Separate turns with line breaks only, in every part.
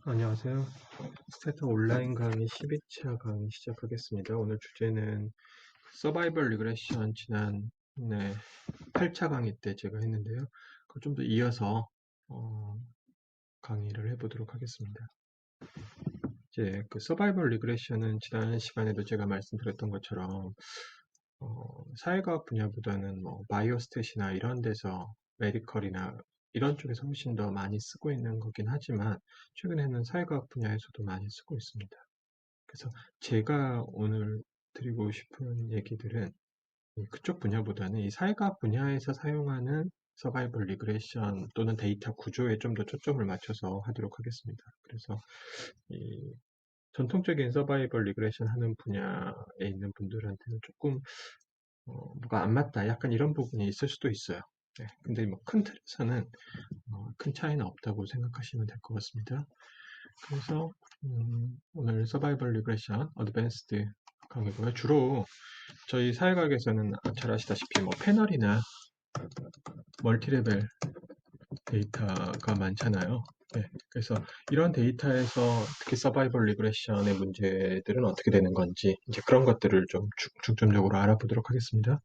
안녕하세요. 스테타 온라인 강의 12차 강의 시작하겠습니다. 오늘 주제는 서바이벌 리그레션 지난 8차 강의 때 제가 했는데요. 그걸 좀 더 이어서 어, 강의를 해보도록 하겠습니다. 이제 그 서바이벌 리그레션은 지난 시간에도 제가 말씀드렸던 것처럼 사회과학 분야보다는 뭐 바이오스탯이나 이런 데서 메디컬이나 이런 쪽에서 훨씬 더 많이 쓰고 있는 거긴 하지만 최근에는 사회과학 분야에서도 많이 쓰고 있습니다. 그래서 제가 오늘 드리고 싶은 얘기들은 그쪽 분야보다는 이 사회과학 분야에서 사용하는 서바이벌 리그레션 또는 데이터 구조에 좀 더 초점을 맞춰서 하도록 하겠습니다. 그래서 이 전통적인 서바이벌 리그레션 하는 분야에 있는 분들한테는 조금 뭐가 안 맞다 약간 이런 부분이 있을 수도 있어요. 네, 근데 뭐 큰 틀에서는 큰 차이는 없다고 생각하시면 될 것 같습니다. 그래서 오늘 서바이벌 리그레션 어드밴스드 강의고요. 주로 저희 사회과학에서는 잘 아시다시피 뭐 패널이나 멀티레벨 데이터가 많잖아요. 네, 그래서 이런 데이터에서 특히 서바이벌 리그레션의 문제들은 어떻게 되는 건지 이제 그런 것들을 좀 중점적으로 알아보도록 하겠습니다.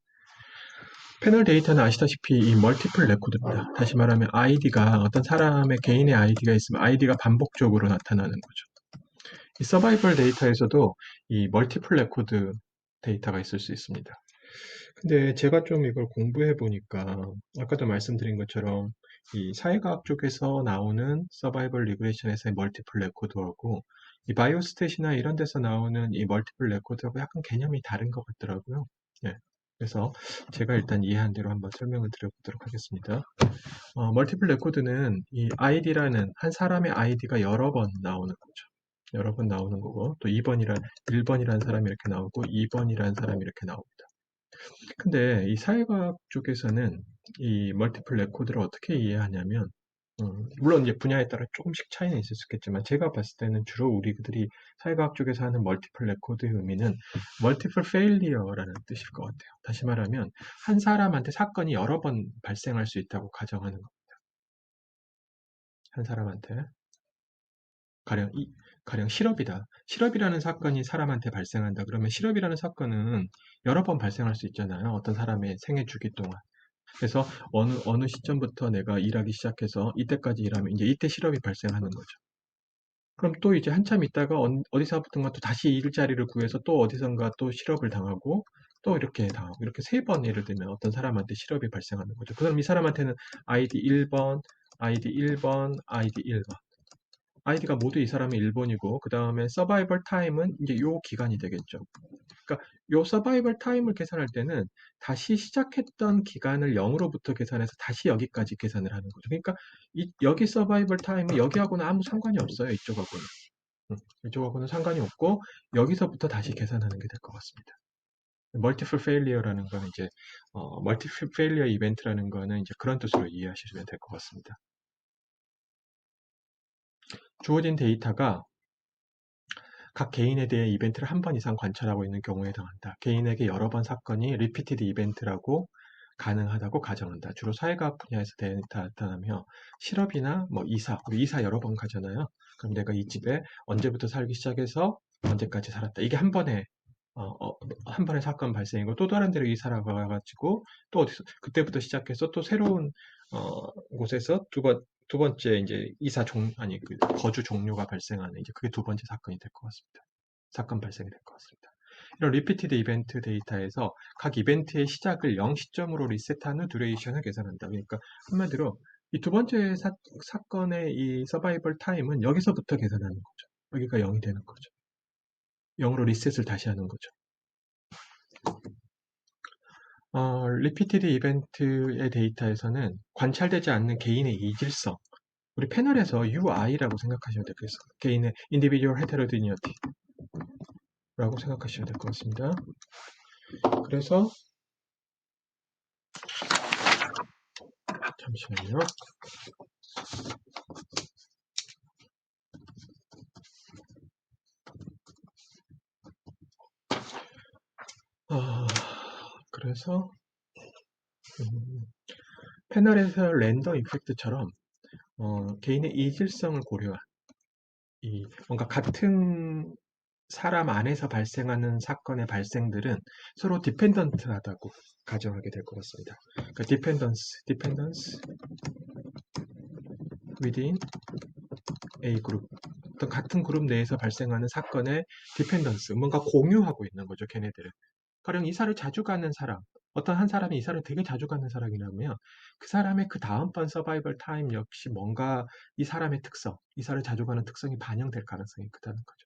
패널 데이터는 아시다시피 이 멀티플 레코드입니다. 다시 말하면 아이디가 어떤 사람의 개인의 아이디가 있으면 아이디가 반복적으로 나타나는 거죠. 이 서바이벌 데이터에서도 이 멀티플 레코드 데이터가 있을 수 있습니다. 근데 제가 좀 이걸 공부해 보니까 아까도 말씀드린 것처럼 이 사회과학 쪽에서 나오는 서바이벌 리그레션에서의 멀티플 레코드하고 이 바이오스탯이나 이런 데서 나오는 이 멀티플 레코드하고 약간 개념이 다른 것 같더라고요. 예. 그래서 제가 일단 이해한 대로 한번 설명을 드려보도록 하겠습니다. 멀티플 레코드는 이 아이디라는 한 사람의 아이디가 여러 번 나오는 거죠. 여러 번 나오는 거고 또 1번이라는 사람이 이렇게 나오고 2번이라는 사람이 이렇게 나옵니다. 근데 이 사회과학 쪽에서는 이 멀티플 레코드를 어떻게 이해하냐면, 물론 이제 분야에 따라 조금씩 차이는 있을 수 있겠지만, 제가 봤을 때는 주로 우리들이 사회과학 쪽에서 하는 멀티플 레코드의 의미는 멀티플 페일리어라는 뜻일 것 같아요. 다시 말하면, 한 사람한테 사건이 여러 번 발생할 수 있다고 가정하는 것. 한 사람한테. 가령 가령 실업이다. 실업이라는 사건이 사람한테 발생한다. 그러면 실업이라는 사건은 여러 번 발생할 수 있잖아요. 어떤 사람의 생애 주기 동안. 그래서 어느 시점부터 내가 일하기 시작해서 이때까지 일하면 이제 이때 실업이 발생하는 거죠. 그럼 또 이제 한참 있다가 어디서부턴가 또 다시 일자리를 구해서 또 어디선가 또 실업을 당하고 또 이렇게 당하고 이렇게 세 번 예를 들면 어떤 사람한테 실업이 발생하는 거죠. 그럼 이 사람한테는 아이디 1번, 아이디 1번, 아이디 1번. 아이디가 모두 이 사람의 1번이고 그 다음에 서바이벌 타임은 이제 요 기간이 되겠죠. 그러니까 요 서바이벌 타임을 계산할 때는 다시 시작했던 기간을 0으로부터 계산해서 다시 여기까지 계산을 하는 거죠. 그러니까 여기 서바이벌 타임은 여기하고는 아무 상관이 없어요. 이쪽하고는. 이쪽하고는 상관이 없고 여기서부터 다시 계산하는 게 될 것 같습니다. 멀티플 페일리어라는 거는 이제 멀티플 페일리어 이벤트라는 거는 이제 그런 뜻으로 이해하시면 될 것 같습니다. 주어진 데이터가 각 개인에 대해 이벤트를 한 번 이상 관찰하고 있는 경우에 해당한다. 개인에게 여러 번 사건이 리피티드 이벤트라고 가능하다고 가정한다. 주로 사회과학 분야에서 나타나며 실업이나 뭐 이사, 우리 이사 여러 번 가잖아요. 그럼 내가 이 집에 언제부터 살기 시작해서 언제까지 살았다. 이게 한 번의 사건 발생이고 또 다른 데로 이사를 가가지고 또 어디서 그때부터 시작해서 또 새로운 곳에서 두 번째 이제 거주 종료가 발생하는 이제 그게 두 번째 사건이 될 것 같습니다. 사건 발생이 될 것 같습니다. 이런 리피티드 이벤트 데이터에서 각 이벤트의 시작을 0 시점으로 리셋한 후 듀레이션을 계산한다. 그러니까 한마디로 이 두 번째 사건의 이 서바이벌 타임은 여기서부터 계산하는 거죠. 여기가 0이 되는 거죠. 0으로 리셋을 다시 하는 거죠. 리피티드 이벤트의 데이터에서는 관찰되지 않는 개인의 이질성, 우리 패널에서 UI라고 생각하시면 되겠습니다. 개인의 Individual Heterogeneity라고 생각하시면 될 것 같습니다. 그래서 잠시만요. 그래서 패널에서 랜덤 이펙트처럼 개인의 이질성을 고려한 뭔가 같은 사람 안에서 발생하는 사건의 발생들은 서로 디펜던트하다고 가정하게 될 것 같습니다. 그러니까 dependence within A 그룹. 어떤 같은 그룹 내에서 발생하는 사건의 디펜던스, 뭔가 공유하고 있는 거죠, 걔네들은. 가령 이사를 자주 가는 사람, 어떤 한 사람이 이사를 되게 자주 가는 사람이라면 그 사람의 그 다음번 서바이벌 타임 역시 뭔가 이 사람의 특성, 이사를 자주 가는 특성이 반영될 가능성이 크다는 거죠.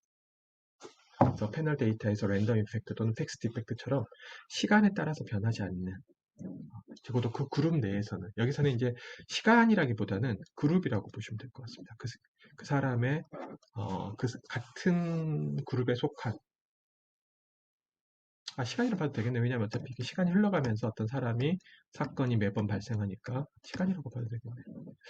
그래서 패널 데이터에서 랜덤 이펙트 또는 픽스 디펙트처럼 시간에 따라서 변하지 않는, 적어도 그 그룹 내에서는, 여기서는 이제 시간이라기보다는 그룹이라고 보시면 될 것 같습니다. 그 사람의 같은 그룹에 속한, 시간이라 봐도 되겠네요. 왜냐면 어차피 이게 시간이 흘러가면서 어떤 사람이 사건이 매번 발생하니까 시간이라고 봐도 되겠네요.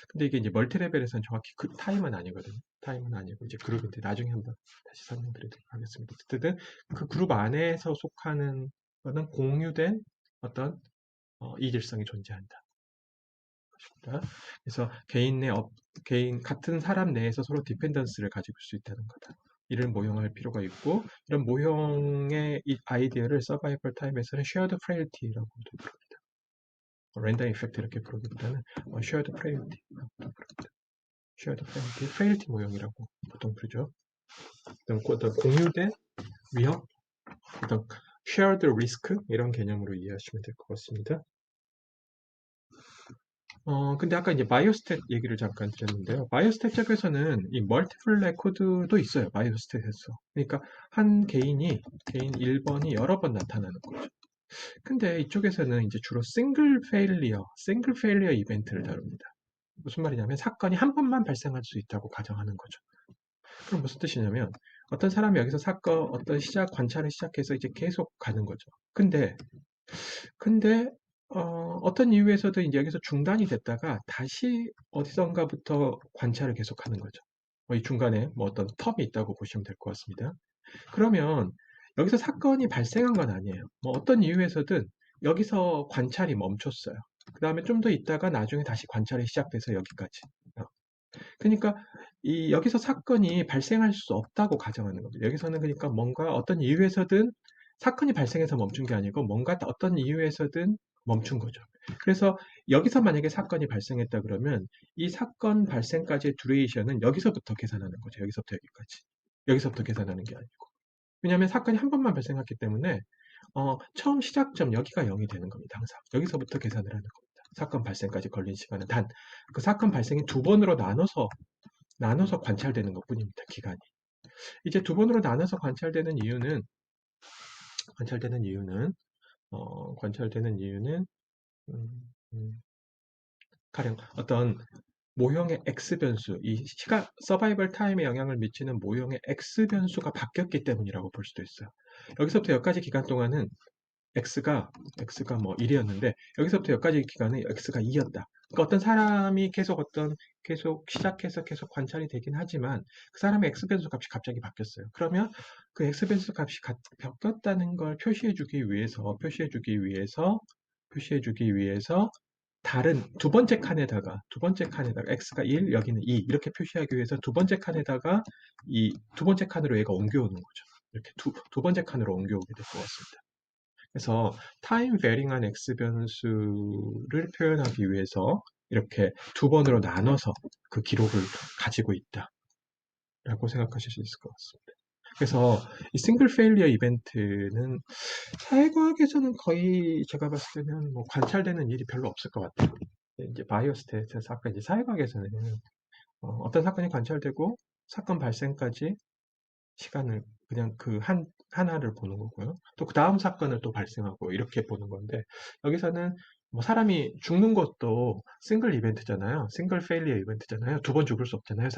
근데 이게 이제 멀티레벨에서는 정확히 그 타임은 아니거든요. 타임은 아니고 이제 그룹인데 나중에 한번 다시 설명드리도록 하겠습니다. 어쨌든 그 그룹 안에서 속하는 거는 공유된 어떤 이질성이 존재한다. 그래서 개인 같은 사람 내에서 서로 디펜던스를 가지고 수 있다는 거다. 이를 모형할 필요가 있고, 이런 모형의 이 아이디어를 서바이벌 타임에서는 쉐어드 프레일티라고도 부릅니다. 랜덤 이펙트 이렇게 부르기보다는 쉐어드 프레일티라고도 부릅니다. 쉐어드 프레일티 모형이라고 보통 부르죠. 어떤 공유된 위험, 어떤 shared risk 이런 개념으로 이해하시면 될 것 같습니다. 근데 아까 이제 바이오스탯 얘기를 잠깐 드렸는데요. 바이오스탯 쪽에서는 이 멀티플 레코드도 있어요. 바이오스탯에서. 그러니까 한 개인 1번이 여러 번 나타나는 거죠. 근데 이쪽에서는 이제 주로 싱글 페일리어 이벤트를 다룹니다. 무슨 말이냐면 사건이 한 번만 발생할 수 있다고 가정하는 거죠. 그럼 무슨 뜻이냐면 어떤 사람이 여기서 어떤 관찰을 시작해서 이제 계속 가는 거죠. 근데 어떤 이유에서도 이제 여기서 중단이 됐다가 다시 어디선가부터 관찰을 계속하는 거죠. 이 중간에 뭐 어떤 텀이 있다고 보시면 될 것 같습니다. 그러면 여기서 사건이 발생한 건 아니에요. 뭐 어떤 이유에서든 여기서 관찰이 멈췄어요. 그 다음에 좀 더 있다가 나중에 다시 관찰이 시작돼서 여기까지. 그러니까 여기서 사건이 발생할 수 없다고 가정하는 겁니다. 여기서는 그러니까 뭔가 어떤 이유에서든 사건이 발생해서 멈춘 게 아니고 뭔가 어떤 이유에서든 멈춘 거죠. 그래서 여기서 만약에 사건이 발생했다 그러면 이 사건 발생까지의 듀레이션은 여기서부터 계산하는 거죠. 여기서부터 여기까지. 여기서부터 계산하는 게 아니고. 왜냐하면 사건이 한 번만 발생했기 때문에 처음 시작점 여기가 0이 되는 겁니다. 항상. 여기서부터 계산을 하는 겁니다. 사건 발생까지 걸린 시간은 단 그 사건 발생이 두 번으로 나눠서 관찰되는 것뿐입니다. 기간이. 이제 두 번으로 나눠서 관찰되는 이유는 관찰되는 이유는 음, 음, 가령 어떤 모형의 X 변수, 이 서바이벌 타임에 영향을 미치는 모형의 X 변수가 바뀌었기 때문이라고 볼 수도 있어요. 여기서부터 여기까지 기간 동안은 x가 뭐 1이었는데 여기서부터 여기까지 기간은 x가 2였다. 그러니까 어떤 사람이 계속 시작해서 계속 관찰이 되긴 하지만 그 사람의 x 변수 값이 갑자기 바뀌었어요. 그러면 그 x 변수 값이 바뀌었다는 걸 표시해주기 위해서 다른 두 번째 칸에다가 x가 1, 여기는 2 이렇게 표시하기 위해서 두 번째 칸에다가 이 두 번째 칸으로 얘가 옮겨오는 거죠. 이렇게 두 번째 칸으로 옮겨오게 될 것 같습니다. 그래서 타임 베링한 x 변수를 표현하기 위해서 이렇게 두 번으로 나눠서 그 기록을 가지고 있다라고 생각하실 수 있을 것 같습니다. 그래서 이 싱글 페일리어 이벤트는 사회과학에서는 거의 제가 봤을 때는 뭐 관찰되는 일이 별로 없을 것 같아요. 이제 바이오스탯에서 아까 이제 사회과학에서는 어떤 사건이 관찰되고 사건 발생까지 시간을 그냥 하나를 보는 거고요. 또 그 다음 사건을 또 발생하고 이렇게 보는 건데, 여기서는 뭐 사람이 죽는 것도 싱글 이벤트잖아요. 싱글 페일리어 이벤트잖아요. 두 번 죽을 수 없잖아요,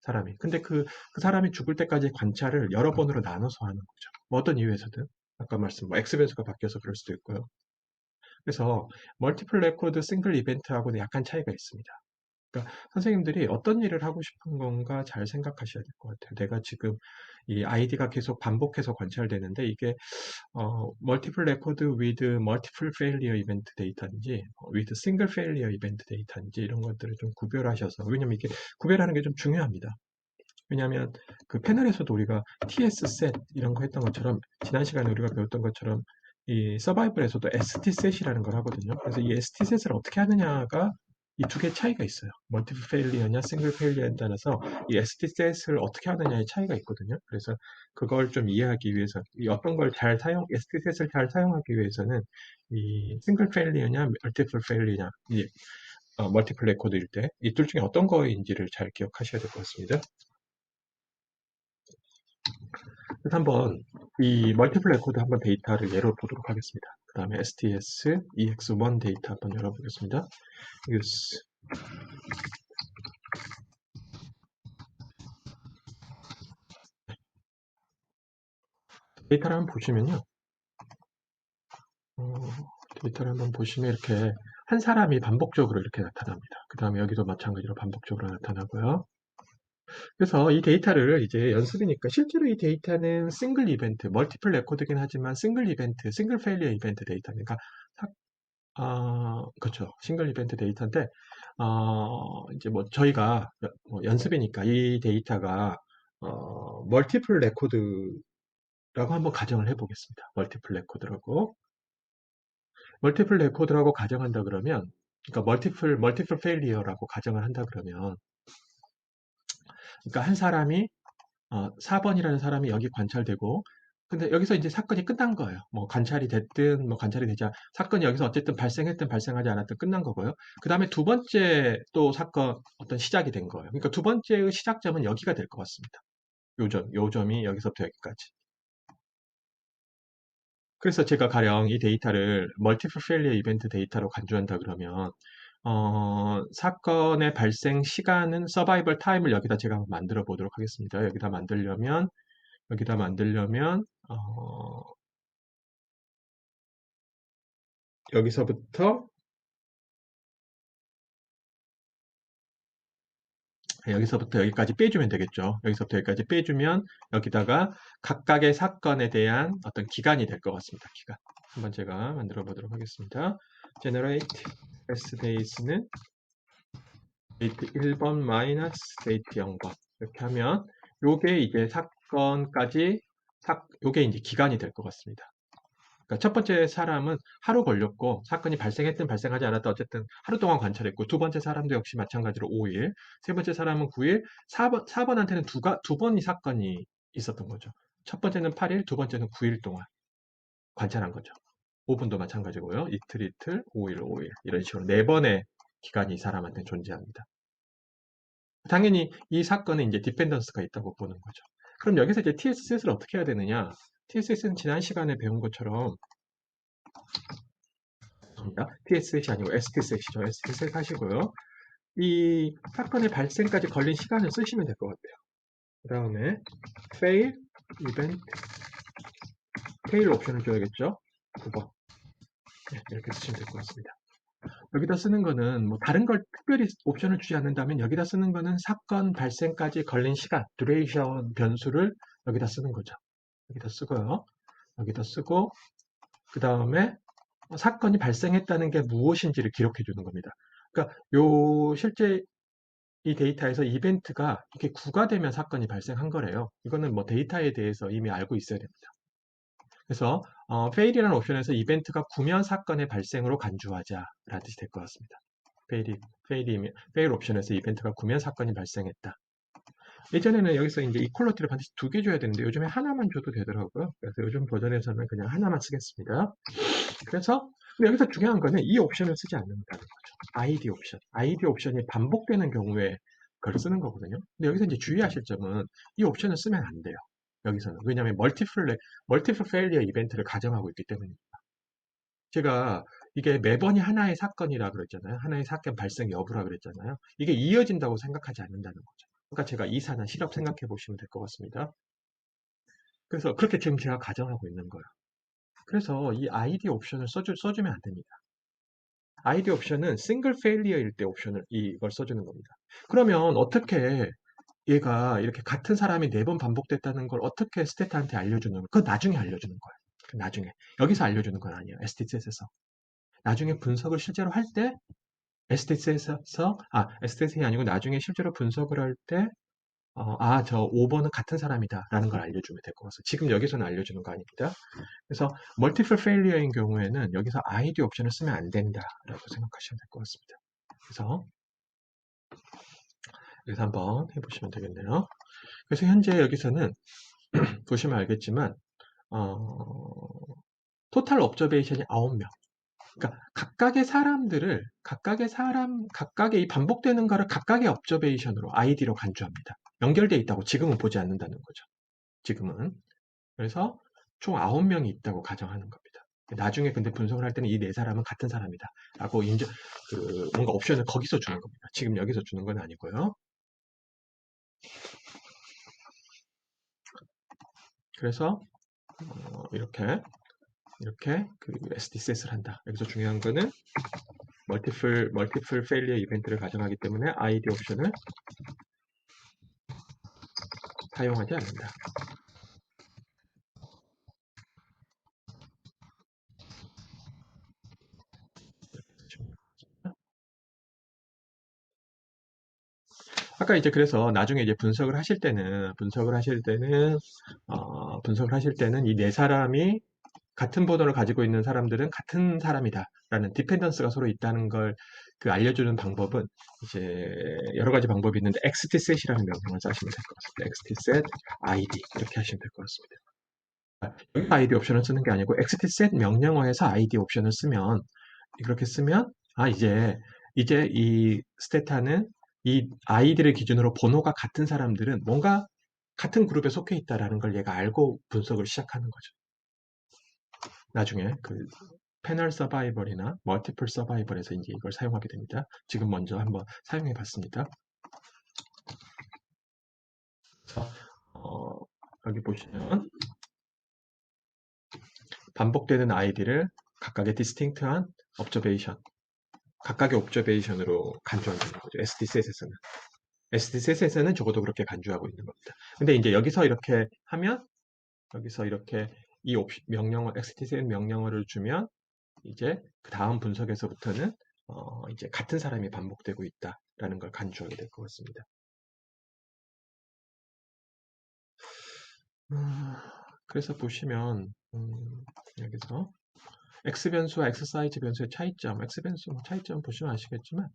사람이. 근데 그 사람이 죽을 때까지 관찰을 여러 번으로 나눠서 하는 거죠. 뭐 어떤 이유에서든. 아까 말씀, 뭐 X 변수가 바뀌어서 그럴 수도 있고요. 그래서 멀티플 레코드 싱글 이벤트하고는 약간 차이가 있습니다. 그러니까 선생님들이 어떤 일을 하고 싶은 건가 잘 생각하셔야 될 것 같아요. 내가 지금 이 아이디가 계속 반복해서 관찰되는데 이게 multiple record with multiple failure event 데이터인지 with single failure event 데이터인지 이런 것들을 좀 구별하셔서, 왜냐면 이게 구별하는 게 좀 중요합니다. 왜냐하면 그 패널에서도 우리가 TS set 이런 거 했던 것처럼 지난 시간에 우리가 배웠던 것처럼 이 서바이벌에서도 ST set이라는 걸 하거든요. 그래서 이 ST set을 어떻게 하느냐가 이 두 개 차이가 있어요. 멀티플 페일리어냐 싱글 페일리어에 따라서 이 ST set을 어떻게 하느냐의 차이가 있거든요. 그래서 그걸 좀 이해하기 위해서 이 어떤 걸 잘 사용 ST set을 잘 사용하기 위해서는 이 싱글 페일리어냐 멀티플 페일리어냐 이 멀티플 레코드일 때 이 둘 중에 어떤 거인지를 잘 기억하셔야 될 것 같습니다. 그래서 한번 이 멀티플 레코드 한번 데이터를 예로 보도록 하겠습니다. 그 다음에 STS EX1 데이터 한번 열어보겠습니다. use 데이터를 한번 보시면요. 데이터를 한번 보시면 이렇게 한 사람이 반복적으로 이렇게 나타납니다. 그 다음에 여기도 마찬가지로 반복적으로 나타나고요. 그래서 이 데이터를 이제 연습이니까 실제로 이 데이터는 싱글 이벤트, 멀티플 레코드긴 하지만 싱글 이벤트, 싱글 페일리어 이벤트 데이터니까 그렇죠. 싱글 이벤트 데이터인데 이제 뭐 저희가 뭐 연습이니까 이 데이터가 멀티플 레코드라고 한번 가정을 해보겠습니다. 멀티플 레코드라고 가정한다 그러면 그러니까 멀티플 페일리어라고 가정을 한다 그러면 그러니까 한 사람이 4번이라는 사람이 여기 관찰되고, 근데 여기서 이제 사건이 끝난 거예요. 뭐 관찰이 됐든, 뭐 관찰이 되지 사건이 여기서 어쨌든 발생했든 발생하지 않았든 끝난 거고요. 그 다음에 두 번째 또 사건 어떤 시작이 된 거예요. 그러니까 두 번째의 시작점은 여기가 될 것 같습니다. 요점이 여기서부터 여기까지. 그래서 제가 가령 이 데이터를 멀티플 페일리어 이벤트 데이터로 간주한다 그러면 사건의 발생 시간은 서바이벌 타임을 여기다 제가 한번 만들어 보도록 하겠습니다. 여기다 만들려면 여기서부터 여기서부터 여기까지 빼주면 되겠죠. 여기서부터 여기까지 빼주면 여기다가 각각의 사건에 대한 어떤 기간이 될 것 같습니다. 기간. 한번 제가 만들어 보도록 하겠습니다. generate s days는 데이트 1번 마이너스 데이트 0번 이렇게 하면 요게 이제 사건까지 요게 이제 기간이 될 것 같습니다. 그러니까 첫 번째 사람은 하루 걸렸고 사건이 발생했든 발생하지 않았든 어쨌든 하루 동안 관찰했고 두 번째 사람도 역시 마찬가지로 5일, 세 번째 사람은 9일, 4번한테는 두 번이 사건이 있었던 거죠. 첫 번째는 8일, 두 번째는 9일 동안 관찰한 거죠. 5분도 마찬가지고요. 이틀, 이틀, 5일, 5일 이런 식으로 네 번의 기간이 이 사람한테 존재합니다. 당연히 이 사건에 이제 디펜던스가 있다고 보는 거죠. 그럼 여기서 이제 TSS를 어떻게 해야 되느냐? TSS는 지난 시간에 배운 것처럼 TSS이 아니고 STS이죠. STS 하시고요. 이 사건의 발생까지 걸린 시간을 쓰시면 될 것 같아요. 그 다음에 fail, event, fail 옵션을 줘야겠죠. 9번. 네, 이렇게 쓰시면 될 것 같습니다. 여기다 쓰는 거는 뭐 다른 걸 특별히 옵션을 주지 않는다면 여기다 쓰는 거는 사건 발생까지 걸린 시간, duration 변수를 여기다 쓰는 거죠. 여기다 쓰고요. 여기다 쓰고 그 다음에 사건이 발생했다는 게 무엇인지를 기록해 주는 겁니다. 그러니까 실제 이 데이터에서 이벤트가 이렇게 구가 되면 사건이 발생한 거래요. 이거는 뭐 데이터에 대해서 이미 알고 있어야 됩니다. 그래서 fail이라는 옵션에서 이벤트가 구면 사건의 발생으로 간주하자라는 뜻이 될 것 같습니다. fail 옵션에서 이벤트가 구면 사건이 발생했다. 예전에는 여기서 이제 이퀄러티를 반드시 두 개 줘야 되는데 요즘에 하나만 줘도 되더라고요. 그래서 요즘 버전에서는 그냥 하나만 쓰겠습니다. 그래서 근데 여기서 중요한 거는 이 옵션을 쓰지 않는다는 거죠. ID 옵션이 반복되는 경우에 그걸 쓰는 거거든요. 근데 여기서 이제 주의하실 점은 이 옵션을 쓰면 안 돼요. 여기서는. 왜냐하면 멀티플 페일리어 이벤트를 가정하고 있기 때문입니다. 제가 이게 매번이 하나의 사건이라 그랬잖아요. 하나의 사건 발생 여부라 그랬잖아요. 이게 이어진다고 생각하지 않는다는 거죠. 그러니까 제가 이사나 실업 생각해 보시면 될 것 같습니다. 그래서 그렇게 지금 제가 가정하고 있는 거예요. 그래서 이 ID 옵션을 써주면 안 됩니다. ID 옵션은 싱글 페일리어일 때 이걸 써주는 겁니다. 그러면 어떻게 얘가 이렇게 같은 사람이 4번 반복됐다는 걸 어떻게 스태트한테 알려주는 거예요? 그건 나중에 알려주는 거예요. 나중에. 여기서 알려주는 건 아니에요. STS에서. 나중에 분석을 실제로 할 때 STS이 아니고 나중에 실제로 분석을 할 때 저 5번은 같은 사람이다 라는 걸 알려주면 될 것 같아요. 지금 여기서는 알려주는 거 아닙니다. 그래서 멀티플 페일리어인 경우에는 여기서 ID 옵션을 쓰면 안 된다라고 생각하시면 될 것 같습니다. 그래서 여기서 한번 해보시면 되겠네요. 그래서 현재 여기서는 보시면 알겠지만 토탈 옵저베이션이 9명. 그러니까 각각의 이 반복되는 거를 각각의 옵저베이션으로 아이디로 간주합니다. 연결되어 있다고 지금은 보지 않는다는 거죠. 지금은. 그래서 총 9명이 있다고 가정하는 겁니다. 나중에 근데 분석을 할 때는 이 네 사람은 같은 사람이다. 라고 뭔가 옵션을 거기서 주는 겁니다. 지금 여기서 주는 건 아니고요. 그래서 이렇게 그 SD셋을 한다. 여기서 중요한 거는 멀티플 페일리어 이벤트를 가정하기 때문에 ID 옵션을 사용하지 않는다. 아까 이제 그래서 나중에 이제 분석을 하실 때는 이 네 사람이 같은 번호를 가지고 있는 사람들은 같은 사람이다라는 디펜던스가 서로 있다는 걸 그 알려주는 방법은 이제 여러 가지 방법이 있는데 xtset이라는 명령을 쓰시면 될 것 같습니다. xtset id 이렇게 하시면 될 것 같습니다. 여기 id 옵션을 쓰는 게 아니고 xtset 명령어에서 id 옵션을 쓰면 그렇게 쓰면 이제 이 스테타는 이 아이들을 기준으로 번호가 같은 사람들은 뭔가 같은 그룹에 속해 있다라는 걸 얘가 알고 분석을 시작하는 거죠. 나중에 그 패널 서바이벌이나 멀티플 서바이벌에서 이제 이걸 사용하게 됩니다. 지금 먼저 한번 사용해 봤습니다. 여기 보시면 반복되는 아이디를 각각의 디스팅트한 각각의 옵저베이션으로 간주한다는 거죠. SD셋에서는 적어도 그렇게 간주하고 있는 겁니다. 근데 이제 여기서 이렇게 하면 여기서 이렇게 이 명령어 XTset 명령어를 주면 이제 그 다음 분석에서부터는 이제 같은 사람이 반복되고 있다라는 걸 간주하게 될 것 같습니다. 그래서 보시면 여기서 X 변수와 X 사이즈 변수의 차이점, X 변수 차이점 보시면 아시겠지만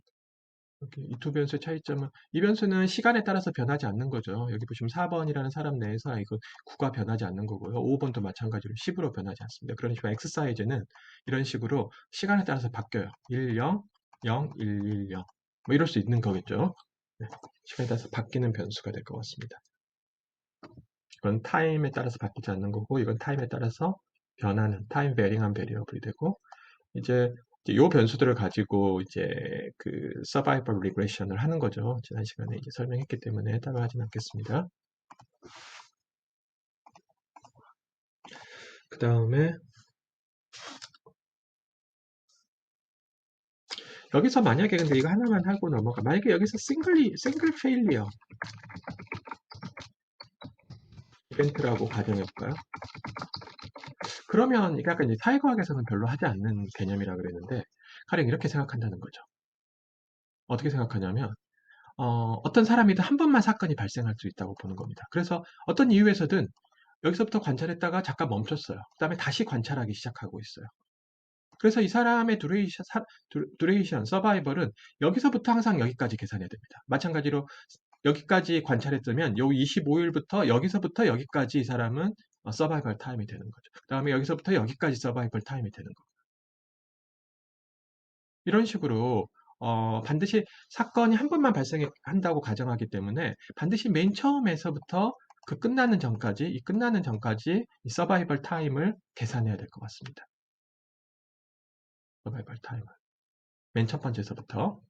이 두 변수의 차이점은 이 변수는 시간에 따라서 변하지 않는 거죠. 여기 보시면 4번이라는 사람 내에서 이거 9가 변하지 않는 거고요. 5번도 마찬가지로 10으로 변하지 않습니다. 그런 식으로 X 사이즈는 이런 식으로 시간에 따라서 바뀌어요. 1, 0, 0, 1, 1, 0. 뭐 이럴 수 있는 거겠죠. 네, 시간에 따라서 바뀌는 변수가 될 것 같습니다. 이건 타임에 따라서 바뀌지 않는 거고 이건 타임에 따라서 변하는 타임 베링한 베리어블이 되고 이제 요 변수들을 가지고 이제 그 서바이벌 리그레션을 하는 거죠. 지난 시간에 이제 설명했기 때문에 따로 하진 않겠습니다. 그 다음에 여기서 만약에 근데 이거 하나만 하고 넘어가. 만약에 여기서 싱글 페일리어 이벤트라고 가정해볼까요? 그러면 이게 아까 이제 사회과학에서는 별로 하지 않는 개념이라 그랬는데 가령 이렇게 생각한다는 거죠. 어떻게 생각하냐면 어떤 사람이든 한 번만 사건이 발생할 수 있다고 보는 겁니다. 그래서 어떤 이유에서든 여기서부터 관찰했다가 잠깐 멈췄어요. 그 다음에 다시 관찰하기 시작하고 있어요. 그래서 이 사람의 두레이션, 서바이벌은 여기서부터 항상 여기까지 계산해야 됩니다. 마찬가지로 여기까지 관찰했으면 요 25일부터 여기서부터 여기까지 이 사람은 서바이벌 타임이 되는 거죠. 그 다음에 여기서부터 여기까지 서바이벌 타임이 되는 거죠. 이런 식으로 반드시 사건이 한 번만 발생한다고 가정하기 때문에 반드시 맨 처음에서부터 이 끝나는 전까지 이 서바이벌 타임을 계산해야 될 것 같습니다. 서바이벌 타임을. 맨 첫 번째에서부터.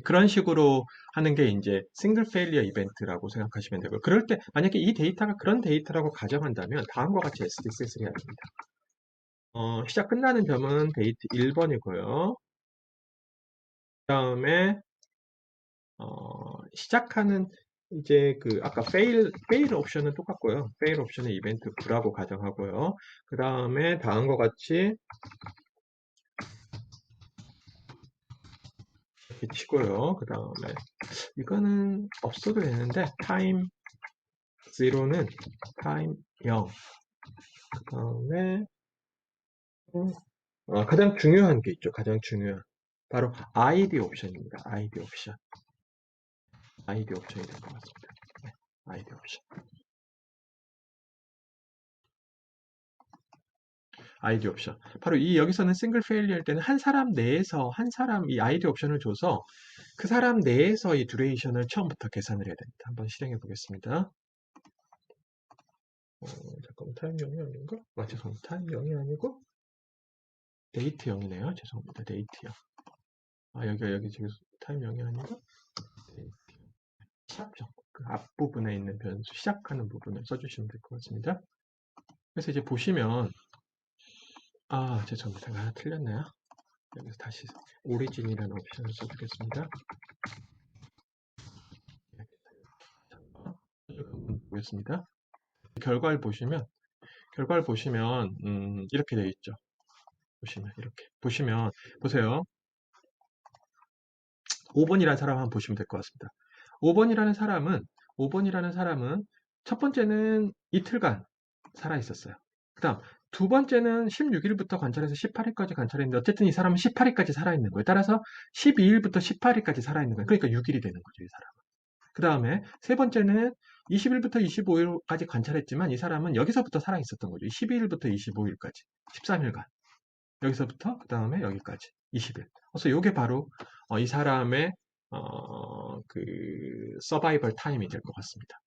그런 식으로 하는 게 이제 싱글 페일리어 이벤트라고 생각하시면 되고요. 그럴 때 만약에 이 데이터가 그런 데이터라고 가정한다면 다음과 같이 SD셋을 해야 됩니다. 시작 끝나는 점은 데이트 1번이고요. 그 다음에 시작하는 이제 아까 fail 옵션은 똑같고요. fail 옵션의 이벤트 9라고 가정하고요. 그 다음에 다음과 같이 이렇게 치고요. 그 다음에 이거는 없어도 되는데 타임 0는 타임 0. 그 다음에 가장 중요한 게 있죠. 가장 중요한 바로 ID 옵션입니다. ID 옵션. ID 옵션이 될 것 같습니다. 네, ID 옵션. ID 옵션. 바로 이 여기서는 싱글 페일리 할 때는 한 사람 내에서 한 사람 이 ID 옵션을 줘서 그 사람 내에서 이 듀레이션을 처음부터 계산을 해야 됩니다. 한번 실행해 보겠습니다. 잠깐만 타임 0이 아닌가? 죄송합니다. 타임 0이 아니고 데이트 0이네요. 죄송합니다. 데이트 0. 여기 지금 타임 0이 아니고 데이트 0. 시작 0. 그 앞부분에 있는 변수 시작하는 부분을 써주시면 될 것 같습니다. 그래서 이제 보시면 죄송합니다. 하나 틀렸나요? 여기서 다시 오리진이라는 옵션을 써주겠습니다. 보겠습니다. 결과를 보시면 이렇게 되어 있죠. 보시면 보세요. 5번이라는 사람 한번 보시면 될 것 같습니다. 5번이라는 사람은 첫 번째는 이틀간 살아 있었어요. 그 다음 두 번째는 16일부터 관찰해서 18일까지 관찰했는데 어쨌든 이 사람은 18일까지 살아있는 거예요. 따라서 12일부터 18일까지 살아있는 거예요. 그러니까 6일이 되는 거죠, 이 사람은. 그 다음에 세 번째는 20일부터 25일까지 관찰했지만 이 사람은 여기서부터 살아있었던 거죠. 12일부터 25일까지 13일간 여기서부터 그 다음에 여기까지 20일. 그래서 이게 바로 이 사람의 그 서바이벌 타임이 될 것 같습니다.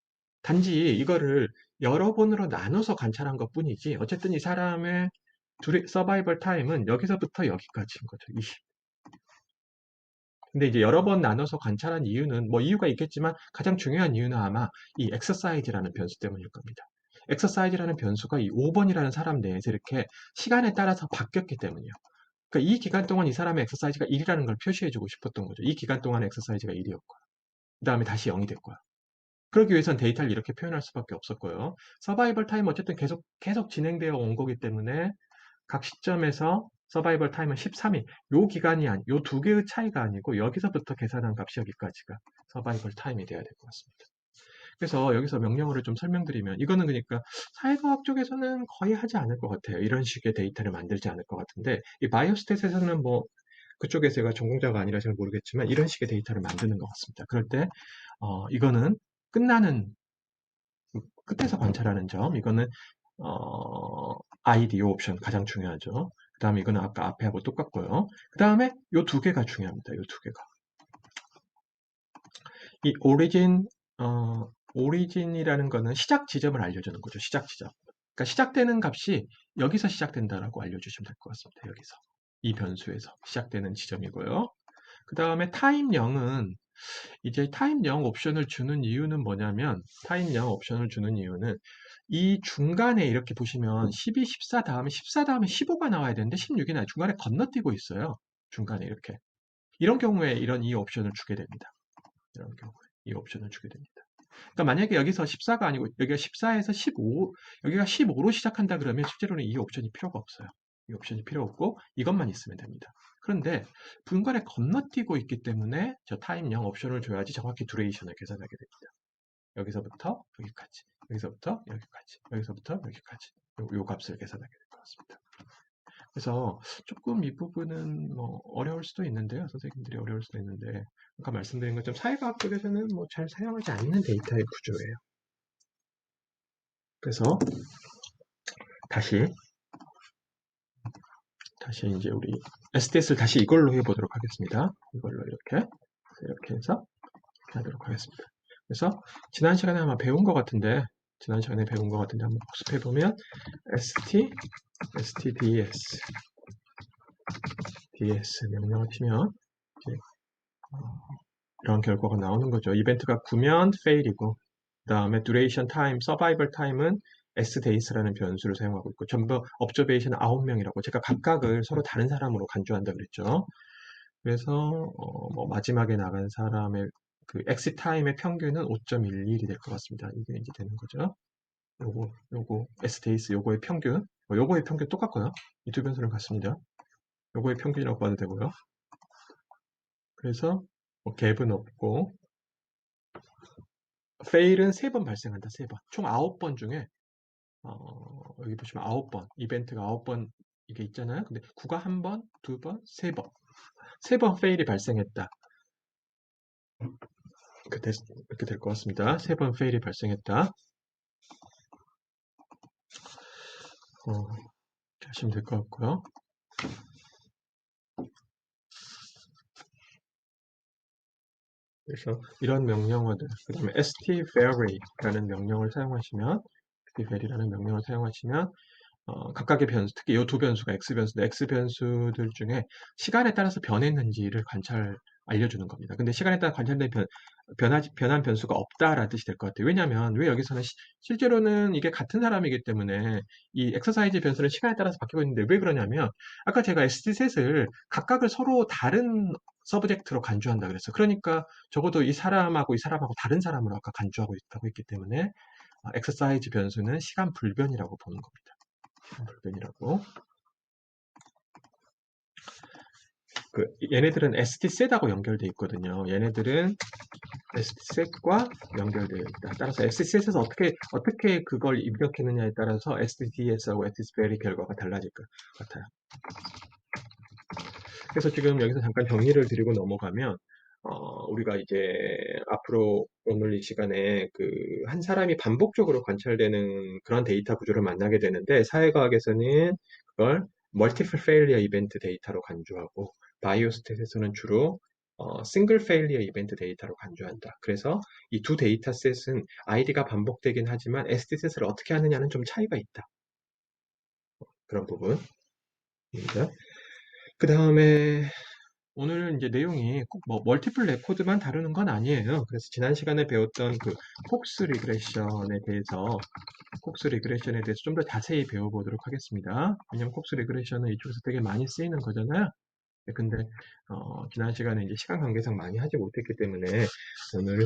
단지 이거를 여러 번으로 나눠서 관찰한 것 뿐이지 어쨌든 이 사람의 서바이벌 타임은 여기서부터 여기까지인 거죠. 20. 근데 이제 여러 번 나눠서 관찰한 이유는 뭐 이유가 있겠지만 가장 중요한 이유는 아마 이 엑서사이즈라는 변수 때문일 겁니다. 엑서사이즈라는 변수가 이 5번이라는 사람 내에서 이렇게 시간에 따라서 바뀌었기 때문이에요. 그러니까 이 기간 동안 이 사람의 엑서사이즈가 1이라는 걸 표시해주고 싶었던 거죠. 이 기간 동안의 엑서사이즈가 1이었고 그 다음에 다시 0이 됐고요. 그러기 위해선 데이터를 이렇게 표현할 수밖에 없었고요. 서바이벌 타임 어쨌든 계속 진행되어 온 거기 때문에 각 시점에서 서바이벌 타임은 13일. 요 두 개의 차이가 아니고 여기서부터 계산한 값이 여기까지가 서바이벌 타임이 돼야 될 것 같습니다. 그래서 여기서 명령어를 좀 설명드리면 이거는 그러니까 사회과학 쪽에서는 거의 하지 않을 것 같아요. 이런 식의 데이터를 만들지 않을 것 같은데 이 바이오스탯에서는 뭐 그쪽에서 제가 전공자가 아니라 잘 모르겠지만 이런 식의 데이터를 만드는 것 같습니다. 그럴 때 이거는 끝나는 끝에서 관찰하는 점 이거는 ID 요 옵션 가장 중요하죠. 그 다음에 이거는 아까 앞에 하고 똑같고요. 그 다음에 요 두 개가 중요합니다. 요 두 개가. 이 오리진이라는 거는 시작 지점을 알려주는 거죠. 시작 지점. 그러니까 시작되는 값이 여기서 시작된다라고 알려주시면 될 것 같습니다. 여기서. 이 변수에서 시작되는 지점이고요. 그 다음에 타임 0은 이제 타임 0 옵션을 주는 이유는 뭐냐면 타임 0 옵션을 주는 이유는 이 중간에 이렇게 보시면 12, 14 다음에 15가 나와야 되는데 16이 나요. 중간에 건너뛰고 있어요. 중간에 이렇게. 이런 경우에 이 옵션을 주게 됩니다. 이런 경우에 이 옵션을 주게 됩니다. 그러니까 만약에 여기서 14가 아니고 여기가 14에서 15, 여기가 15로 시작한다 그러면 실제로는 이 옵션이 필요가 없어요. 이 옵션이 필요 없고 이것만 있으면 됩니다. 그런데 분간에 건너뛰고 있기 때문에 저 타임 0 옵션을 줘야지 정확히 듀레이션을 계산하게 됩니다. 여기서부터 여기까지, 여기서부터 여기까지, 여기서부터 여기까지 요 값을 계산하게 될 것 같습니다. 그래서 조금 이 부분은 뭐 어려울 수도 있는데요. 선생님들이 어려울 수도 있는데 아까 말씀드린 것처럼 사회과학 쪽에서는 뭐 잘 사용하지 않는 데이터의 구조예요. 그래서 다시 이제 우리 STS를 다시 이걸로 해보도록 하겠습니다. 이걸로 이렇게 해서 이렇게 하도록 하겠습니다. 그래서 지난 시간에 아마 배운 것 같은데 한번 복습해보면 stds 명령을 치면 이런 결과가 나오는 거죠. 이벤트가 9면 fail이고 그 다음에 duration time, survival time은 sdays라는 변수를 사용하고 있고 전부 observation 9명이라고 제가 각각을 서로 다른 사람으로 간주한다 그랬죠. 그래서 뭐 마지막에 나간 사람의 그 exit time의 평균은 5.11이 될 것 같습니다. 이게 이제 되는 거죠. 요거 sdays 요거의 평균, 요거의 평균 똑같고요. 이 두 변수는 같습니다. 요거의 평균이라고 봐도 되고요. 그래서 뭐 갭은 없고 fail은 3번 발생한다. 3번. 총 9번 중에 여기 보시면 9번 이벤트가 9번 이게 있잖아요. 근데 9가 1번, 2번, 3번. 3번 fail이 발생했다. 이렇게 될 것 같습니다. 3번 fail이 발생했다. 이렇게 하시면 될 것 같고요. 그래서 이런 명령어들, 그 다음에 stvary라는 명령을 사용하시면 stvary라는 명령을 사용하시면 각각의 변수, 특히 이 두 변수가 x변수인데 x변수들 중에 시간에 따라서 변했는지를 알려주는 겁니다. 근데 시간에 따라 관찰된 변한 변수가 없다라는 뜻이 될 것 같아요. 왜냐하면 왜 여기서는 실제로는 이게 같은 사람이기 때문에 이 엑서사이즈 변수는 시간에 따라서 바뀌고 있는데 왜 그러냐면 아까 제가 ST셋을 각각을 서로 다른 서브젝트로 간주한다 그랬어요. 그러니까 적어도 이 사람하고 다른 사람으로 아까 간주하고 있다고 했기 때문에 엑서사이즈 변수는 시간 불변이라고 보는 겁니다. 시간 불변이라고. 얘네들은 stset하고 연결돼 있거든요. 얘네들은 stset과 연결되어 있다. 따라서 stset에서 어떻게 그걸 입력했느냐에 따라서 stds하고 stSvary 결과가 달라질 것 같아요. 그래서 지금 여기서 잠깐 정리를 드리고 넘어가면 우리가 이제 앞으로 오늘 이 시간에 한 사람이 반복적으로 관찰되는 그런 데이터 구조를 만나게 되는데 사회과학에서는 그걸 멀티플 페일리어 이벤트 데이터로 간주하고 바이오스탯에서는 주로 싱글 페일리어 이벤트 데이터로 간주한다. 그래서 이 두 데이터셋은 아이디가 반복되긴 하지만 SD셋을 어떻게 하느냐는 좀 차이가 있다. 그런 부분입니다. 그 다음에 오늘 이제 내용이 꼭 멀티플 레코드만 다루는 건 아니에요. 그래서 지난 시간에 배웠던 콕스 리그레션에 대해서 좀 더 자세히 배워보도록 하겠습니다. 왜냐면 콕스 리그레션은 이쪽에서 되게 많이 쓰이는 거잖아요. 근데 지난 시간에 이제 시간 관계상 많이 하지 못했기 때문에 오늘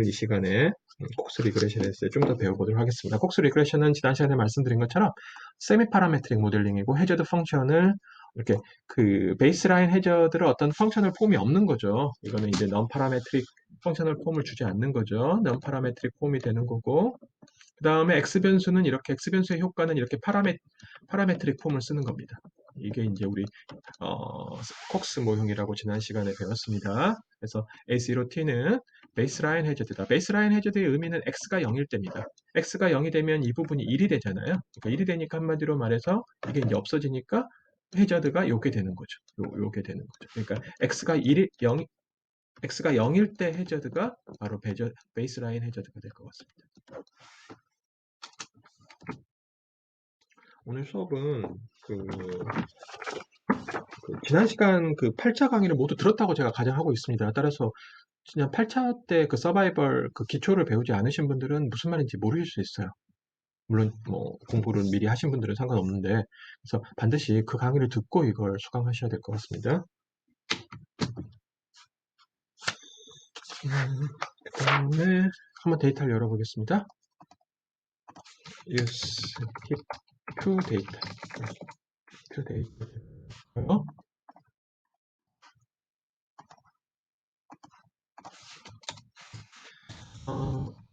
이 시간에 콕스 리그레션에 대해서 좀 더 배워보도록 하겠습니다. 콕스 리그레션은 지난 시간에 말씀드린 것처럼 세미 파라메트릭 모델링이고 해저드 펑션을 이렇게 베이스라인 해저드를 어떤 펑셔널 폼이 없는 거죠. 이거는 이제 넌 파라메트릭 펑셔널 폼을 주지 않는 거죠. 넌 파라메트릭 폼이 되는 거고 그 다음에 X변수는 X변수의 효과는 이렇게 파라메트릭 폼을 쓰는 겁니다. 이게 이제 우리 콕스 모형이라고 지난 시간에 배웠습니다. 그래서 A0t는 베이스라인 해저드다. 베이스라인 해저드의 의미는 x가 0일 때입니다. x가 0이 되면 이 부분이 1이 되잖아요. 그러니까 1이 되니까 한마디로 말해서 이게 이제 없어지니까 해저드가 요게 되는 거죠. 요게 되는 거죠. 그러니까 x가 0일 때 해저드가 바로 베이스라인 해저드가 될 것 같습니다. 오늘 수업은 지난 시간 8차 강의를 모두 들었다고 제가 가정하고 있습니다. 따라서 그냥 8차 때 서바이벌 기초를 배우지 않으신 분들은 무슨 말인지 모르실 수 있어요. 물론 공부를 미리 하신 분들은 상관없는데 그래서 반드시 그 강의를 듣고 이걸 수강하셔야 될 것 같습니다. 그 다음에 한번 데이터를 열어보겠습니다. use tip to data.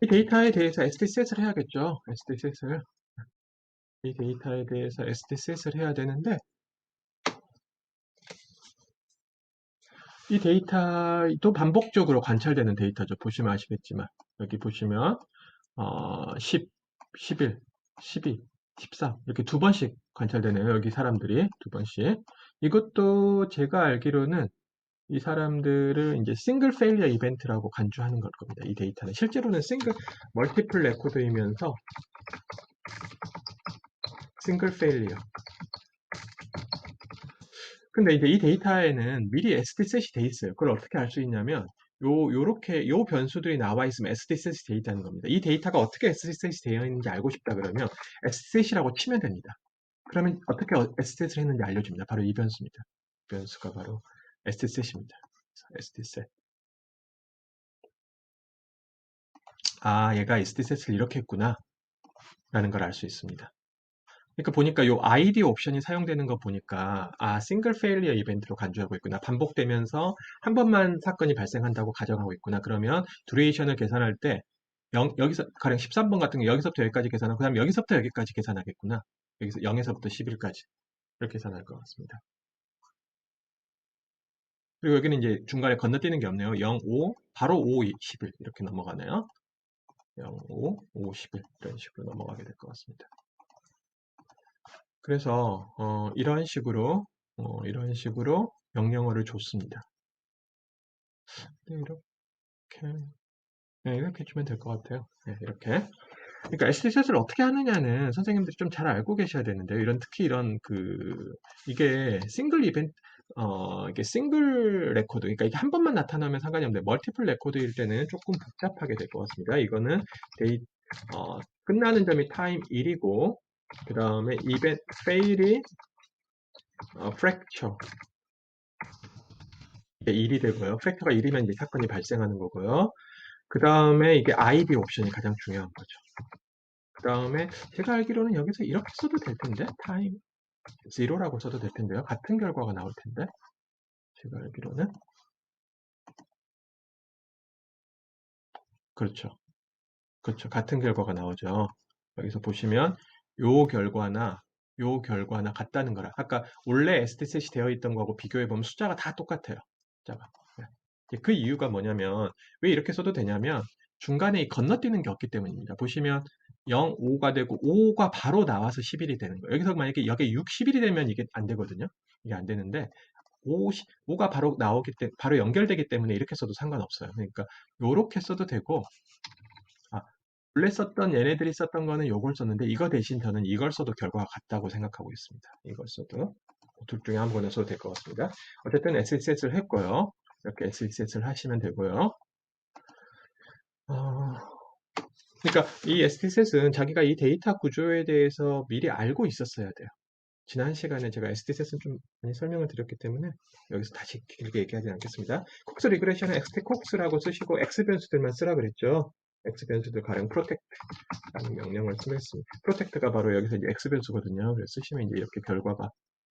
이 데이터에 대해서 SD셋을 해야겠죠. SD셋을. 이 데이터에 대해서 SD셋을 해야 되는데 이 데이터도 반복적으로 관찰되는 데이터죠. 보시면 아시겠지만 여기 보시면 10, 11, 12, 13 이렇게 두 번씩 관찰되네요. 여기 사람들이 두 번씩. 이것도 제가 알기로는 이 사람들을 이제 싱글 페일리어 이벤트라고 간주하는 걸 겁니다. 이 데이터는 실제로는 멀티플 레코드이면서 싱글 페일리어. 근데 이제 이 데이터에는 미리 SD셋이 돼 있어요. 그걸 어떻게 알 수 있냐면 요 변수들이 나와 있으면 SD셋이 돼 있다는 겁니다. 이 데이터가 어떻게 SD셋이 되어 있는지 알고 싶다 그러면 SD셋이라고 치면 됩니다. 그러면 어떻게 SD셋을 했는지 알려줍니다. 바로 이 변수입니다. 이 변수가 바로 SD셋입니다. SD셋. 아, 얘가 SD셋을 이렇게 했구나. 라는 걸 알 수 있습니다. 그러니까 보니까 요 ID 옵션이 사용되는 거 보니까 싱글 페일리어 이벤트로 간주하고 있구나. 반복되면서 한 번만 사건이 발생한다고 가정하고 있구나. 그러면 듀레이션을 계산할 때 여기서 가령 13번 같은 거 여기서부터 여기까지 계산하고 그다음 여기서부터 여기까지 계산하겠구나. 여기서 0에서부터 11까지 이렇게 계산할 것 같습니다. 그리고 여기는 이제 중간에 건너뛰는 게 없네요. 0, 5, 바로 5, 11 이렇게 넘어가네요. 0, 5, 5, 11 이런 식으로 넘어가게 될 것 같습니다. 그래서 이런 식으로 명령어를 줬습니다. 네, 이렇게 이렇게 주면 될 것 같아요. 네, 이렇게. 그러니까 SD셋을 어떻게 하느냐는 선생님들이 좀 잘 알고 계셔야 되는데요. 특히 이런 이게 싱글 이벤트, 이게 싱글 레코드, 그러니까 이게 한 번만 나타나면 상관이 없는데 멀티플 레코드일 때는 조금 복잡하게 될 것 같습니다. 이거는 데이, 끝나는 점이 타임 1이고, 그 다음에 이벤트 페일이 프랙처 1이 되고요. 프랙터가 1이면 이제 사건이 발생하는 거고요. 그 다음에 이게 ID 옵션이 가장 중요한 거죠. 그 다음에 제가 알기로는 여기서 이렇게 써도 될 텐데 타임 0라고 써도 될 텐데요. 같은 결과가 나올 텐데 제가 알기로는 그렇죠. 그렇죠. 같은 결과가 나오죠. 여기서 보시면 요 결과나 같다는 거라. 아까 원래 ST셋이 되어 있던 거하고 비교해 보면 숫자가 다 똑같아요. 숫자가. 네. 그 이유가 뭐냐면 왜 이렇게 써도 되냐면 중간에 이 건너뛰는 게 없기 때문입니다. 보시면 0, 5가 되고 5가 바로 나와서 11이 되는 거예요. 여기서 만약에 여기 6, 11이 되면 이게 안 되거든요. 이게 안 되는데 5가 바로 나오기 때문에 바로 연결되기 때문에 이렇게 써도 상관없어요. 그러니까 요렇게 써도 되고 아, 원래 썼던 얘네들이 썼던 거는 요걸 썼는데 이거 대신 저는 이걸 써도 결과가 같다고 생각하고 있습니다. 이걸 써도 둘 중에 한 번을 써도 될 것 같습니다. 어쨌든 SSS를 했고요. 이렇게 SSS를 하시면 되고요. 어, 그러니까 이 SSS는 자기가 이 데이터 구조에 대해서 미리 알고 있었어야 돼요. 지난 시간에 제가 SD셋은 좀 많이 설명을 드렸기 때문에 여기서 다시 길게 얘기하지 않겠습니다. 콕스 리그레션은 xt콕스라고 쓰시고 x 변수들만 쓰라 그랬죠. x 변수들 가령 protect라는 명령을 쓰겠습니다. protect가 바로 여기서 이제 x 변수거든요. 그래서 쓰시면 이제 이렇게 결과가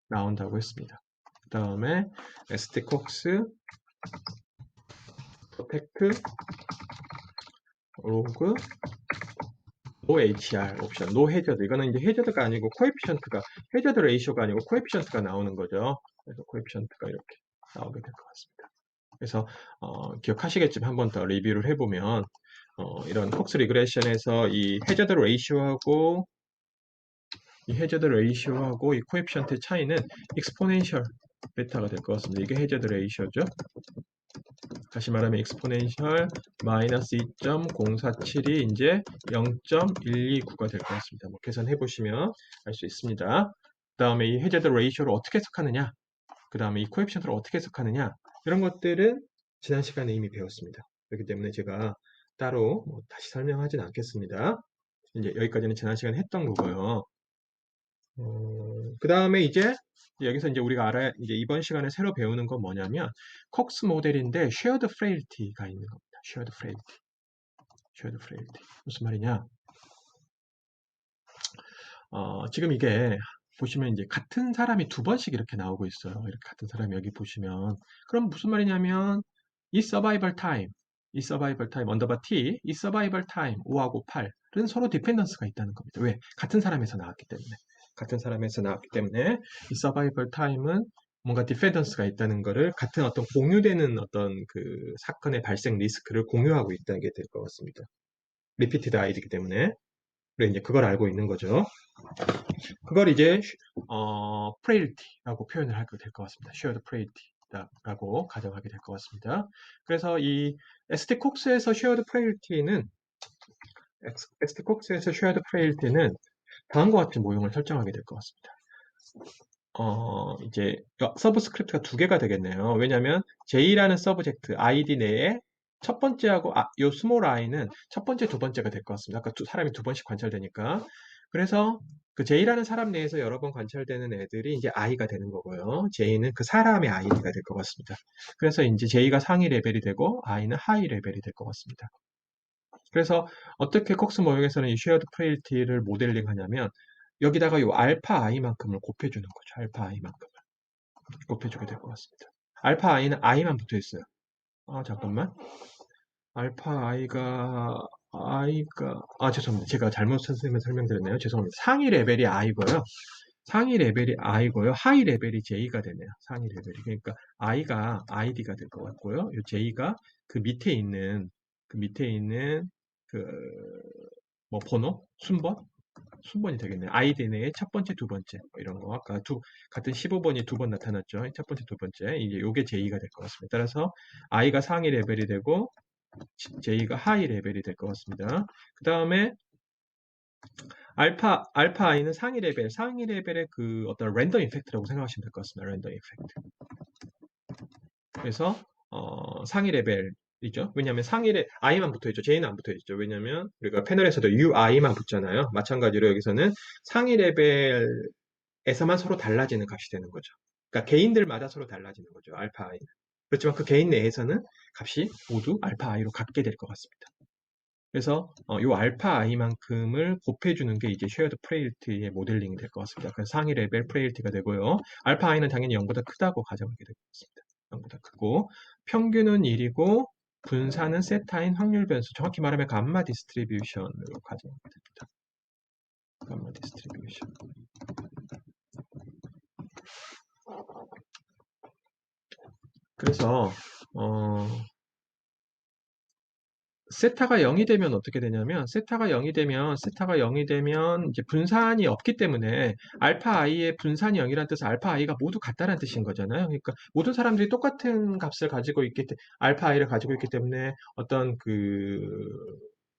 나온다고 했습니다. 그 다음에 stcox protect log nohr 옵션, no hazard. 이거는 이제 hazard가 아니고 coefficient가, hazard ratio가 아니고 coefficient가 나오는 거죠. 그래서 coefficient가 이렇게 나오게 될 것 같습니다. 그래서 기억하시겠지만 한 번 더 리뷰를 해보면 이런 콕스 리그레션에서 이 hazard ratio하고 이 hazard ratio하고 이 coefficient의 차이는 exponential 베타가 될 것 같습니다. 이게 hazard ratio죠. 다시 말하면 exponential 마이너스 2.047이 이제 0.129가 될 것 같습니다. 뭐 계산해 보시면 알 수 있습니다. 그 다음에 이 hazard ratio를 어떻게 해석하느냐, 그 다음에 이 coefficient를 어떻게 해석하느냐, 이런 것들은 지난 시간에 이미 배웠습니다. 그렇기 때문에 제가 따로 다시 설명하진 않겠습니다. 이제 여기까지는 지난 시간에 했던 거고요. 그 다음에 이제 여기서 이제 우리가 알아야 이제 이번 시간에 새로 배우는 건 뭐냐면 콕스 모델인데 쉐어드 프레일티가 있는 겁니다. 쉐어드 프레일티. 쉐어드 프레일티. 무슨 말이냐? 지금 이게 보시면 이제 같은 사람이 두 번씩 이렇게 나오고 있어요. 이렇게 같은 사람이 여기 보시면 그럼 무슨 말이냐면 이 서바이벌 타임, 이 서바이벌 타임 언더바 t, 이 서바이벌 타임 5하고 8은 서로 디펜던스가 있다는 겁니다. 왜? 같은 사람에서 나왔기 때문에. 같은 사람에서 나왔기 때문에 이 서바이벌 타임은 뭔가 디펜던스가 있다는 거를 같은 어떤 공유되는 어떤 그 사건의 발생 리스크를 공유하고 있다는 게 될 것 같습니다. 리피티드 아이디이기 때문에. 그래 이제 그걸 알고 있는 거죠. 그걸 이제 프레일티라고 표현을 하게 될 것 같습니다. shared fraiility라고 가정하게 될 것 같습니다. 그래서 이 ST콕스에서 shared fraility는 ST콕스에서 shared fraility는 다음과 같은 모형을 설정하게 될 것 같습니다. 이제 서브스크립트가 두 개가 되겠네요. 왜냐하면 J라는 서브젝트 ID 내에 첫 번째하고 요 스몰 i는 첫 번째, 두 번째가 될 것 같습니다. 아까 사람이 두 번씩 관찰되니까. 그래서 그 J라는 사람 내에서 여러 번 관찰되는 애들이 이제 I가 되는 거고요. J는 그 사람의 ID가 될 것 같습니다. 그래서 이제 J가 상위 레벨이 되고 I는 하위 레벨이 될 것 같습니다. 그래서 어떻게 콕스 모형에서는 이 쉐어드 프레일티를 모델링 하냐면 여기다가 요 알파 i만큼을 곱해주는 거죠. 알파 i만큼을 곱해주게 될 것 같습니다. 알파 i는 i만 붙어 있어요. 잠깐만. 알파 죄송합니다. 제가 잘못 선생님을 설명드렸네요. 죄송합니다. 상위 레벨이 i고요. 상위 레벨이 i고요. 하위 레벨이 j가 되네요. 상위 레벨이. 그러니까 i가 id가 될 것 같고요. 이 j가 그 밑에 있는 그 뭐 번호, 순번이 되겠네요. 아이디 내에 첫 번째, 두 번째 뭐 이런 거 아까 같은 15번이 두 번 나타났죠. 첫 번째, 두 번째 이게 요게 J가 될 것 같습니다. 따라서 I가 상위 레벨이 되고 J가 하위 레벨이 될 것 같습니다. 그 다음에 알파 I는 상위 레벨의 그 어떤 랜덤 이펙트라고 생각하시면 될 것 같습니다. 랜덤 이펙트. 그래서 상위 레벨이죠. 왜냐하면 상위에 i만 붙어 있죠. j는 안 붙어 있죠. 왜냐하면 우리가 패널에서도 ui만 붙잖아요. 마찬가지로 여기서는 상위 레벨에서만 서로 달라지는 값이 되는 거죠. 그러니까 개인들마다 서로 달라지는 거죠. 알파 i는. 그렇지만 그 개인 내에서는 값이 모두 알파 i로 같게 될 것 같습니다. 그래서 이 알파 i만큼을 곱해주는 게 이제 쉐어드 프레일티의 모델링이 될 것 같습니다. 그래서 상위 레벨 프레일티가 되고요. 알파 i는 당연히 0보다 크다고 가정하게 될 것 같습니다. 0보다 크고 평균은 1이고 분산은 세타인 확률 변수, 정확히 말하면 감마 디스트리뷰션으로 가정하게 됩니다. 감마 디스트리뷰션. 그래서 세타가 0이 되면 어떻게 되냐면 세타가 0이 되면 이제 분산이 없기 때문에 알파 i의 분산이 0이라는 뜻은 알파 i가 모두 같다는 뜻인 거잖아요. 그러니까 모든 사람들이 똑같은 값을 가지고 알파 i를 가지고 있기 때문에 어떤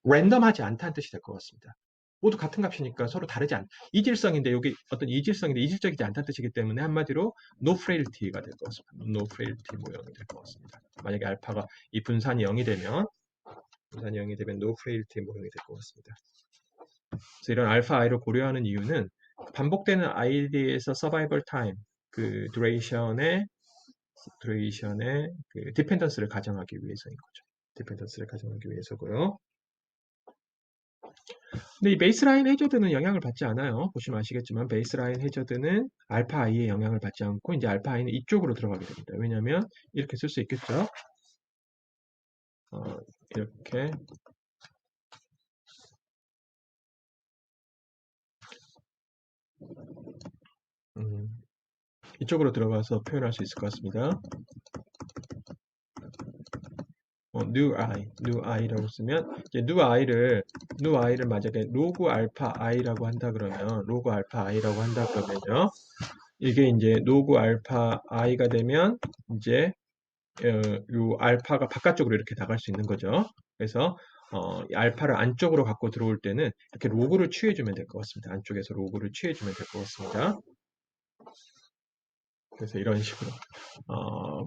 랜덤하지 않다는 뜻이 될 것 같습니다. 모두 같은 값이니까 서로 다르지 않. 이질성인데 여기 어떤 이질성인데 이질적이지 않다는 뜻이기 때문에 한마디로 no fraility가 될 것 같습니다. no fraility 모형이 될 것 같습니다. 만약에 알파가 이 분산이 0이 되면 no frailty 모형이 될 것 같습니다. 그래서 이런 알파 i를 고려하는 이유는 반복되는 id에서 survival time, 그 duration의 그 디펜던스를 가정하기 위해서인 거죠. 디펜던스를 가정하기 위해서고요. 근데 이 베이스라인 해저드는 영향을 받지 않아요. 보시면 아시겠지만 베이스라인 해저드는 알파 i의 영향을 받지 않고 이제 알파 i는 이쪽으로 들어가게 됩니다. 왜냐하면 이렇게 쓸 수 있겠죠. 이렇게 이쪽으로 들어가서 표현할 수 있을 것 같습니다. new i라고 쓰면 이제 new i를 만약에 로그 알파 i라고 한다 그러면요. 이게 이제 로그 알파 i가 되면 이제 요 알파가 바깥쪽으로 이렇게 나갈 수 있는 거죠. 그래서 알파를 안쪽으로 갖고 들어올 때는 이렇게 로그를 취해주면 될 것 같습니다. 안쪽에서 로그를 취해주면 될 것 같습니다. 그래서 이런 식으로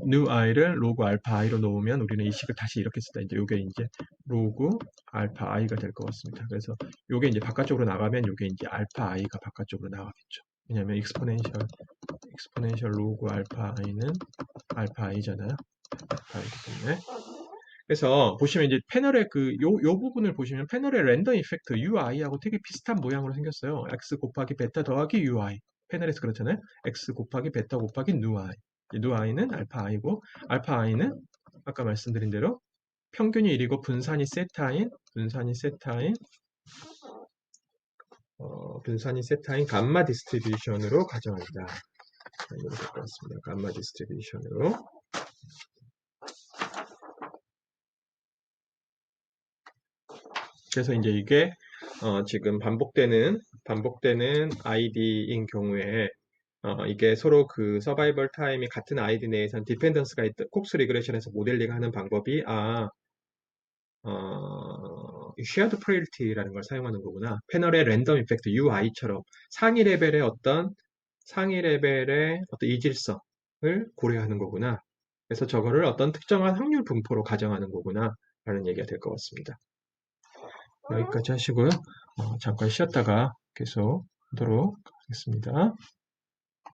new i를 로그 알파 i로 놓으면 우리는 이 식을 다시 이렇게 쓰다 이제 요게 이제 로그 알파 i가 될 것 같습니다. 그래서 요게 이제 바깥쪽으로 나가면 요게 이제 알파 i가 바깥쪽으로 나가겠죠. 왜냐하면 익스포넨셜 로그 알파 i는 알파 i잖아요. 알파 i기 때문에. 그래서 보시면 이제 패널의 요 부분을 보시면 패널의 랜덤 이펙트 UI하고 되게 비슷한 모양으로 생겼어요. X 곱하기 베타 더하기 UI. 패널에서 그렇잖아요. X 곱하기 베타 곱하기 누I. 누I는 알파 i고 알파 i는 아까 말씀드린 대로 평균이 1이고 분산이 세타인 감마 디스트리뷰션으로 가정합니다. 이렇게 될 것 같습니다. 감마 디스트리뷰션으로. 그래서 이제 이게 지금 반복되는 id인 경우에 이게 서로 그 서바이벌 타임이 같은 아이디 내에선 디펜던스가 있다. 콕스 리그레션에서 모델링 하는 방법이 쉐어드 프레일티라는 걸 사용하는 거구나. 패널의 랜덤 이펙트 UI처럼 상위 레벨의 어떤 이질성을 고려하는 거구나. 그래서 저거를 어떤 특정한 확률 분포로 가정하는 거구나 라는 얘기가 될 것 같습니다. 여기까지 하시고요. 잠깐 쉬었다가 계속 하도록 하겠습니다.